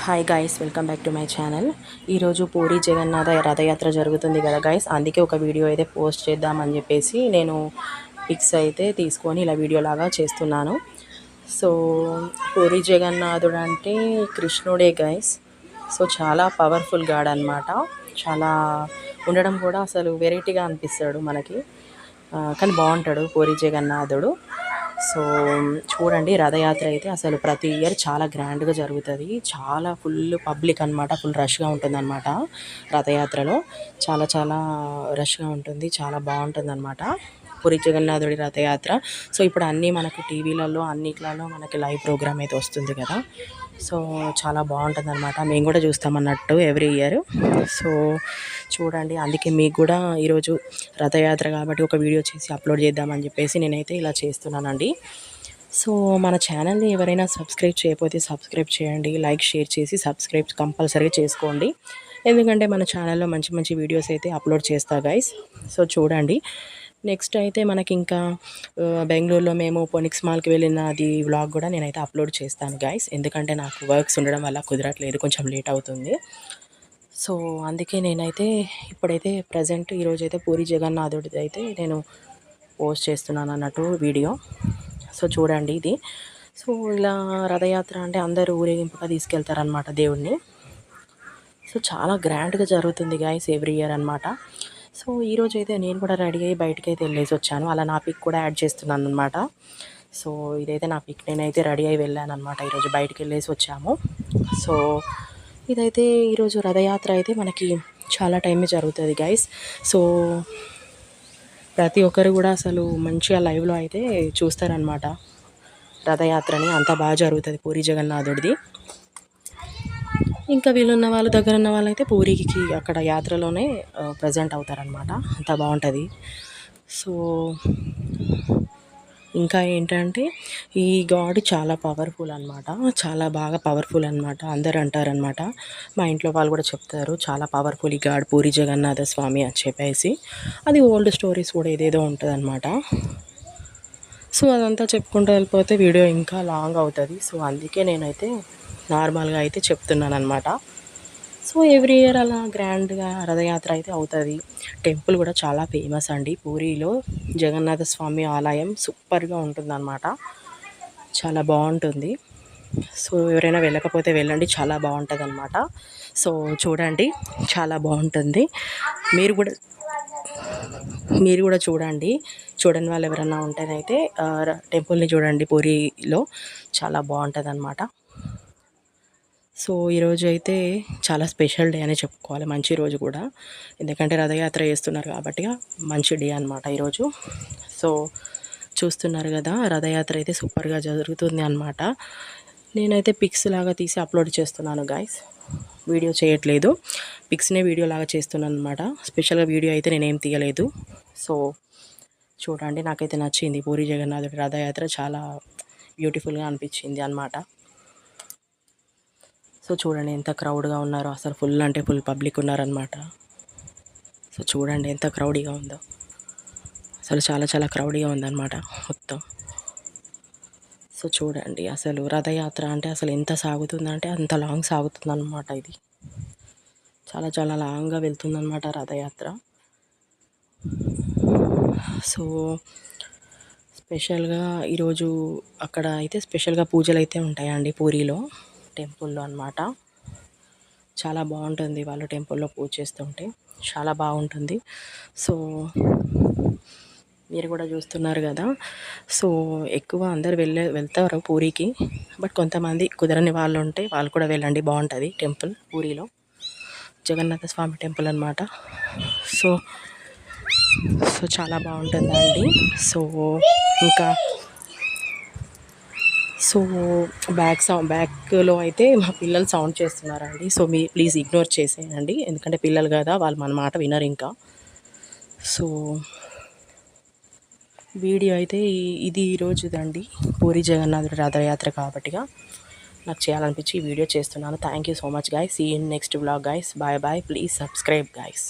Hi guys, welcome back to my channel. ఈరోజు పూరి జగన్నాథ రథయాత్ర జరుగుతుంది కదా గైస్, అందుకే ఒక వీడియో అయితే పోస్ట్ చేద్దామని చెప్పేసి నేను పిక్స్ అయితే తీసుకొని ఇలా వీడియో లాగా చేస్తున్నాను. సో పూరి జగన్నాథుడు అంటే కృష్ణుడే గైస్. సో చాలా పవర్ఫుల్ గాడ్ అనమాట. చాలా ఉండడం కూడా అసలు వెరైటీగా అనిపిస్తాడు మనకి. కానీ బాగుంటాడు పూరి జగన్నాథుడు. సో చూడండి, రథయాత్ర అయితే అసలు ప్రతి ఇయర్ చాలా గ్రాండ్గా జరుగుతుంది. చాలా ఫుల్ పబ్లిక్ అనమాట, ఫుల్ రష్గా ఉంటుంది అనమాట. రథయాత్రలో చాలా చాలా రష్గా ఉంటుంది, చాలా బాగుంటుంది అనమాట పూరి జగన్నాథుడి రథయాత్ర. సో ఇప్పుడు అన్నీ మనకి టీవీలలో అన్నిట్లలో మనకి లైవ్ ప్రోగ్రామ్ అయితే వస్తుంది కదా. సో చాలా బాగుంటుంది అనమాట. మేము కూడా చూస్తామన్నట్టు ఎవ్రీ ఇయర్. సో చూడండి, అందుకే మీకు కూడా ఈరోజు రథయాత్ర కాబట్టి ఒక వీడియో చేసి అప్లోడ్ చేద్దామని చెప్పేసి నేనైతే ఇలా చేస్తున్నానండి. సో మన ఛానల్ని ఎవరైనా సబ్స్క్రైబ్ చేయకపోతే సబ్స్క్రైబ్ చేయండి, లైక్ షేర్ చేసి సబ్స్క్రైబ్ కంపల్సరీగా చేసుకోండి. ఎందుకంటే మన ఛానల్లో మంచి మంచి వీడియోస్ అయితే అప్లోడ్ చేస్తా గైస్. సో చూడండి, నెక్స్ట్ అయితే మనకి ఇంకా బెంగళూరులో మేము పొనిక్స్ మాల్కి వెళ్ళినది వ్లాగ్ కూడా నేనైతే అప్లోడ్ చేస్తాను గైస్. ఎందుకంటే నాకు వర్క్స్ ఉండడం వల్ల కుదరట్లేదు, కొంచెం లేట్ అవుతుంది. సో అందుకే నేనైతే ఇప్పుడైతే ప్రజెంట్ ఈరోజైతే పూరి జగన్నాథుడిది అయితే నేను పోస్ట్ చేస్తున్నాను అన్నట్టు వీడియో. సో చూడండి ఇది. సో ఇలా రథయాత్ర అంటే అందరూ ఊరేగింపుగా తీసుకెళ్తారనమాట దేవుడిని. సో చాలా గ్రాండ్గా జరుగుతుంది గైస్ ఎవ్రీ ఇయర్ అనమాట. సో ఈరోజు అయితే నేను కూడా రెడీ అయ్యి బయటకి అయితే వెళ్ళేసి వచ్చాను. అలా నా పిక్ కూడా యాడ్ చేస్తున్నాను అనమాట. సో ఇదైతే నా పిక్, నేనైతే రెడీ అయ్యి వెళ్ళాను అనమాట. ఈరోజు బయటకు వెళ్ళేసి వచ్చాము. సో ఇదైతే ఈరోజు రథయాత్ర అయితే మనకి చాలా టైమే జరుగుతుంది గైస్. సో ప్రతి ఒక్కరు కూడా అసలు మంచిగా లైవ్లో అయితే చూస్తారనమాట రథయాత్రని. అంత బాగా జరుగుతుంది పూరి జగన్నాథుడిది. ఇంకా వీళ్ళున్న వాళ్ళు, దగ్గర ఉన్న వాళ్ళు అయితే పూరికి అక్కడ యాత్రలోనే ప్రజెంట్ అవుతారనమాట. అంత బాగుంటుంది. సో ఇంకా ఏంటంటే ఈ గాడ్ చాలా పవర్ఫుల్ అనమాట, చాలా బాగా పవర్ఫుల్ అనమాట. అందరు అంటారనమాట, మా ఇంట్లో వాళ్ళు కూడా చెప్తారు, చాలా పవర్ఫుల్ ఈ గాడ్ పూరి జగన్నాథ స్వామి అని చెప్పేసి. అది ఓల్డ్ స్టోరీస్ కూడా ఏదేదో ఉంటుంది అనమాట. సో అదంతా చెప్పుకుంటూ వెళ్ళిపోతే వీడియో ఇంకా లాంగ్ అవుతుంది. సో అందుకే నేనైతే నార్మల్గా అయితే చెప్తున్నాను అనమాట. సో ఎవ్రీ ఇయర్ అలా గ్రాండ్గా రథయాత్ర అయితే అవుతుంది. టెంపుల్ కూడా చాలా ఫేమస్ అండి పూరిలో. జగన్నాథ స్వామి ఆలయం సూపర్గా ఉంటుందన్నమాట, చాలా బాగుంటుంది. సో ఎవరైనా వెళ్ళకపోతే వెళ్ళండి, చాలా బాగుంటుంది అనమాట. సో చూడండి, చాలా బాగుంటుంది. మీరు కూడా చూడండి. చూడని వాళ్ళు ఎవరైనా ఉంటేనైతే టెంపుల్ని చూడండి, పూరిలో చాలా బాగుంటుంది అనమాట. సో ఈరోజు అయితే చాలా స్పెషల్ డే అనే చెప్పుకోవాలి, మంచి రోజు కూడా. ఎందుకంటే రథయాత్ర చేస్తున్నారు కాబట్టి మంచి డే అనమాట ఈరోజు. సో చూస్తున్నారు కదా, రథయాత్ర అయితే సూపర్గా జరుగుతుంది అనమాట. నేనైతే పిక్స్ లాగా తీసి అప్లోడ్ చేస్తున్నాను గైస్, వీడియో చేయట్లేదు. పిక్స్నే వీడియో లాగా చేస్తున్నాను అనమాట. స్పెషల్గా వీడియో అయితే నేనేం తీయలేదు. సో చూడండి, నాకైతే నచ్చింది పూరి జగన్నాథుడి రథయాత్ర, చాలా బ్యూటిఫుల్గా అనిపించింది అనమాట. సో చూడండి ఎంత క్రౌడ్గా ఉన్నారో, అసలు ఫుల్ అంటే ఫుల్ పబ్లిక్ ఉన్నారనమాట. సో చూడండి ఎంత క్రౌడీగా ఉందో, అసలు చాలా చాలా క్రౌడీగా ఉందన్నమాట మొత్తం. సో చూడండి, అసలు రథయాత్ర అంటే అసలు ఎంత సాగుతుందంటే అంత లాంగ్ సాగుతుందన్నమాట. ఇది చాలా చాలా లాంగ్గా వెళ్తుందన్నమాట రథయాత్ర. సో స్పెషల్గా ఈరోజు అక్కడ అయితే స్పెషల్గా పూజలు అయితే ఉంటాయండి పూరిలో టెంపుల్లో అనమాట. చాలా బాగుంటుంది, వాళ్ళు టెంపుల్లో పూజ చేస్తుంటే చాలా బాగుంటుంది. సో మీరు కూడా చూస్తున్నారు కదా. సో ఎక్కువ అందరు వెళ్తారు పూరికి, బట్ కొంతమంది కుదరని వాళ్ళు ఉంటే వాళ్ళు కూడా వెళ్ళండి, బాగుంటుంది టెంపుల్ పూరిలో. జగన్నాథ స్వామి టెంపుల్ అనమాట. సో సో చాలా బాగుంటుందండి. సో ఇంకా సో బ్యాక్లో అయితే మా పిల్లలు సౌండ్ చేస్తున్నారండి. సో ప్లీజ్ ఇగ్నోర్ చేసేయండి, ఎందుకంటే పిల్లలు కదా, వాళ్ళు మన మాట వినరు ఇంకా. సో వీడియో అయితే ఇది ఈరోజుదండి, పూరి జగన్నాథుడి రథయాత్ర కాబట్టిగా నాకు చేయాలనిపించి ఈ వీడియో చేస్తున్నాను. Thank you so much guys. See in next vlog guys. Bye bye. Please subscribe guys.